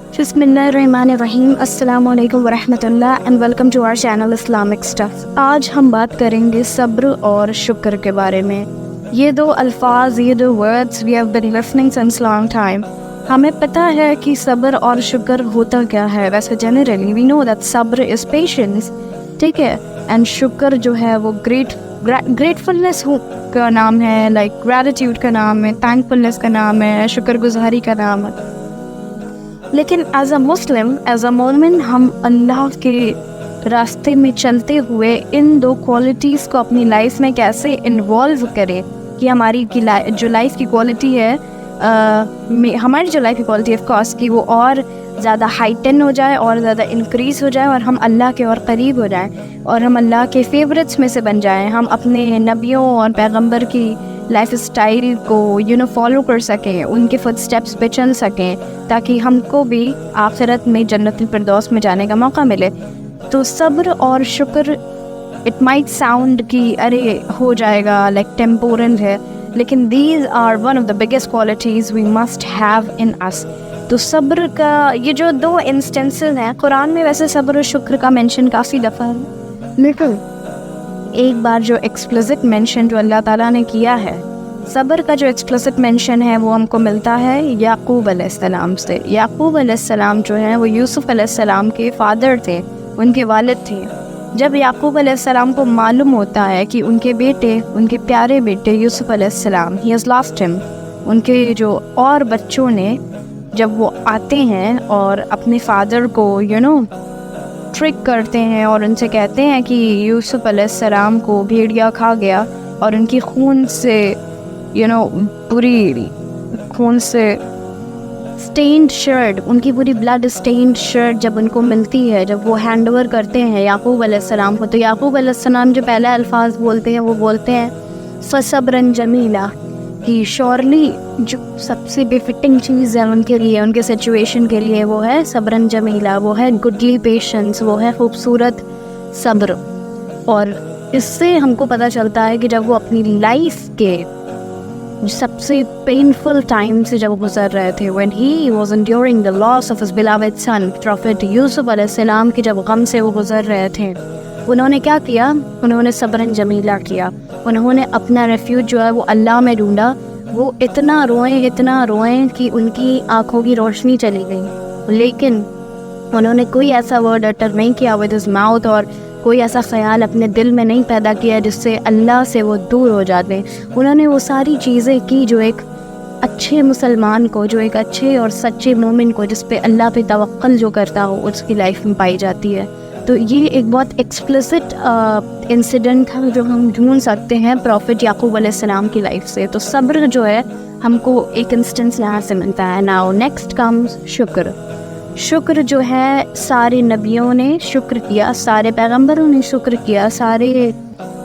बिस्मिल्लाहिर्रहमानिर्रहीम। अस्सलामु अलैकुम वरहमतुल्लाह and welcome to our channel Islamic stuff. आज हम बात करेंगे सब्र और शुक्र के बारे में। ये दो अल्फाज, ये दो words we have been listening since long time. हमें पता है कि सब्र और शुक्र होता क्या है। वैसे जनरली वी नो दैट सब्र इज़ पेशेंस, ठीक है, एंड शुक्र जो है वो ग्रेटफुलनेस का नाम है, लाइक ग्रैटिट्यूड का नाम है, थैंकफुलनेस का नाम है, शुक्रगुजारी का नाम है। लेकिन as a Muslim, as a मोमिन, हम अल्लाह के रास्ते में चलते हुए इन दो क्वालिटीज़ को अपनी लाइफ में कैसे इन्वॉल्व करें कि हमारी जो लाइफ की क्वालिटी है, हमारी जो लाइफ की क्वालिटी ऑफ कोर्स की वो और ज़्यादा हाइटन हो जाए और ज़्यादा इंक्रीज़ हो जाए और हम अल्लाह के और करीब हो जाएं और हम अल्लाह के फेवरेट्स में से बन जाएं। हम अपने नबियों और पैगंबर की लाइफ स्टाइल को फॉलो कर सकें, उनके फुट स्टेप्स पे चल सकें, ताकि हमको भी आखिरत में जन्नतुल फिरदौस में जाने का मौका मिले। तो सब्र और शुक्र, इट माइट साउंड कि अरे हो जाएगा, लाइक टेम्पोरल है, लेकिन these are one of the biggest qualities we must have in us. तो सब्र का ये जो दो इंस्टेंसेस हैं कुरान में, वैसे सब्र और शुक्र का मेंशन काफ़ी दफ़ा है, लेकिन एक बार जो एक्सप्लिसिट मेंशन जो अल्लाह ताला ने किया है, सब्र का जो एक्सप्लिसिट मेंशन है वो हमको मिलता है याकूब अलैहिस्सलाम से। याकूब अलैहिस्सलाम जो है वो यूसुफ अलैहिस्सलाम के फादर थे, उनके वालिद थे। जब याकूब अलैहिस्सलाम को मालूम होता है कि उनके बेटे, उनके प्यारे बेटे यूसुफ अलैहिस्सलाम, ही हैज़ लॉस्ट हिम, उनके जो और बच्चों ने जब वो आते हैं और अपने फादर को ट्रिक करते हैं और उनसे कहते हैं कि यूसुफ अलैहिस्सलाम को भेड़िया खा गया और उनकी खून से पूरी खून से स्टेन्ड शर्ट, उनकी पूरी ब्लड स्टेन्ड शर्ट जब उनको मिलती है, जब वो हैंड ओवर करते हैं याकूब अलैहिस्सलाम को, तो याकूब अलैहिस्सलाम जो पहला अल्फाज बोलते हैं वो बोलते हैं फसब्रन जमीला, कि श्योरली जो सबसे बेफिटिंग चीज़ है उनके लिए, उनके सिचुएशन के लिए, वो है सब्रन जमीला, वो है गुडली पेशेंस, वो है खूबसूरत सब्र। और इससे हमको पता चलता है कि जब वो अपनी लाइफ के सबसे पेनफुल टाइम से जब गुजर रहे थे, when he was enduring the loss of his beloved son prophet Yusuf अलैहिस्सलाम के जब गम से वो गुजर रहे थे, उन्होंने क्या किया? उन्होंने सब्रन जमीला किया। उन्होंने अपना रेफ्यूज जो है वो अल्लाह में ढूंढा। वो इतना रोए कि उनकी आंखों की रोशनी चली गई, लेकिन उन्होंने कोई ऐसा वर्ड अटर नहीं किया विद हिज माउथ, और कोई ऐसा ख्याल अपने दिल में नहीं पैदा किया जिससे अल्लाह से वो दूर हो जाते। उन्होंने वो सारी चीज़ें की जो एक अच्छे मुसलमान को, जो एक अच्छे और सच्चे मोमिन को, जिस पे अल्लाह पे तवक्कल जो करता हो, उसकी लाइफ में पाई जाती है। तो ये एक बहुत एक्सप्लिसिट इंसिडेंट है जो हम ढूंढ सकते हैं प्रॉफिट याकूब अलैहिस्सलाम की लाइफ से। तो सब्र जो है हमको एक इंस्टेंस यहाँ से मिलता है। नाउ नेक्स्ट कम्स शुक्र। शुक्र जो है सारे नबियों ने शुक्र किया, सारे पैगंबरों ने शुक्र किया, सारे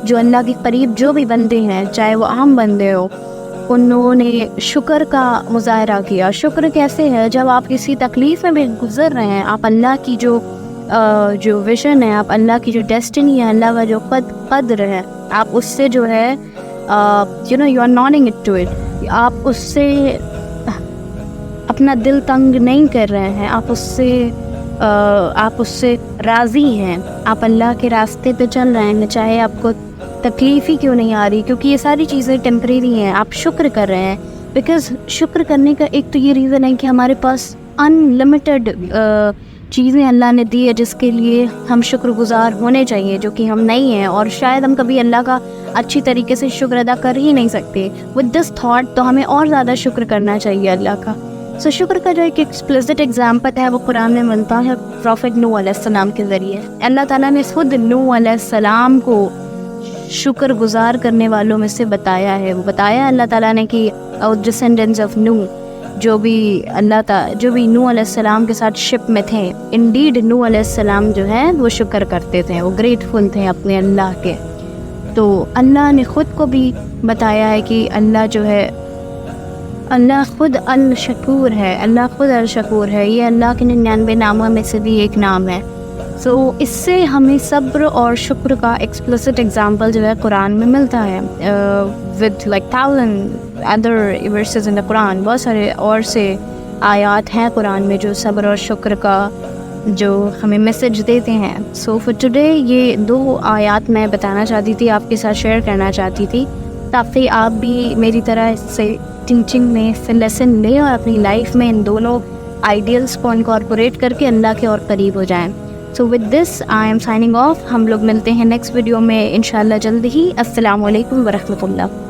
जो अल्लाह के करीब जो भी बंदे हैं, चाहे वो आम बंदे हो, उन्होंने शुक्र का मुजाहरा किया। शुक्र कैसे है? जब आप किसी तकलीफ़ में भी गुजर रहे हैं, आप अल्लाह की जो विजन है, आप अल्लाह की जो डेस्टिनी है, अल्लाह का जो कद्र है, आप उससे जो है you are nodding it to it, आप उससे अपना दिल तंग नहीं कर रहे हैं, आप उससे राज़ी हैं, आप अल्लाह के रास्ते पे चल रहे हैं, चाहे आपको तकलीफ़ ही क्यों नहीं आ रही, क्योंकि ये सारी चीज़ें टेम्परेरी हैं। आप शुक्र कर रहे हैं बिकॉज़ शुक्र करने का एक तो ये रीज़न है कि हमारे पास अनलिमिटेड चीज़ें अल्लाह ने दी है जिसके लिए हम शुक्रगुजार होने चाहिए, जो कि हम नहीं हैं, और शायद हम कभी अल्लाह का अच्छी तरीके से शुक्र अदा कर ही नहीं सकते। विद दिस थॉट तो हमें और ज़्यादा शुक्र करना चाहिए अल्लाह का। सो शुक्र का जो एक एक्सप्लिसिट एग्जाम्पल है वो कुरान में मिलता है प्रॉफिट नूह अलैहिस्सलाम के ज़रिए। अल्लाह ताला ने खुद नूह अलैहिस्सलाम को शुक्र गुजार करने वालों में से बताया है। वो बताया अल्लाह ताला ने कि डिसेंडेंट्स ऑफ नूह, जो भी नूह अलैहिस्सलाम के साथ शिप में थे, इंडीड नूह अलैहिस्सलाम जो है वो शुक्र करते थे, वो ग्रेटफुल थे अपने अल्लाह के। तो अल्लाह ने ख़ुद को भी बताया है कि अल्लाह जो है, अल्लाह खुद अल शकूर है, अल्लाह खुद अल शकूर है। ये अल्लाह के 99 नामों में से भी एक नाम है। सो इससे हमें सब्र और शुक्र का एक्सप्लिसिट एग्जाम्पल जो है कुरान में मिलता है, with like 1000 other versus in the Quran. बहुत सारे और से آیات ہیں قرآن میں جو صبر اور شکر کا جو ہمیں میسج دیتے ہیں. سو فار ٹوڈے یہ 2 آیات میں بتانا چاہتی تھی، آپ کے ساتھ شیئر کرنا چاہتی تھی، تاکہ آپ بھی میری طرح اس سے ٹیچنگ میں سے لیسن لیں اور اپنی لائف میں ان دونوں آئیڈیلس کو انکارپوریٹ کر کے اللہ کے اور قریب ہو جائیں. So with this I am signing off. ہم لوگ ملتے ہیں نیکسٹ ویڈیو میں انشاءاللہ جلد ہی. السلام علیکم ورحمۃ اللہ.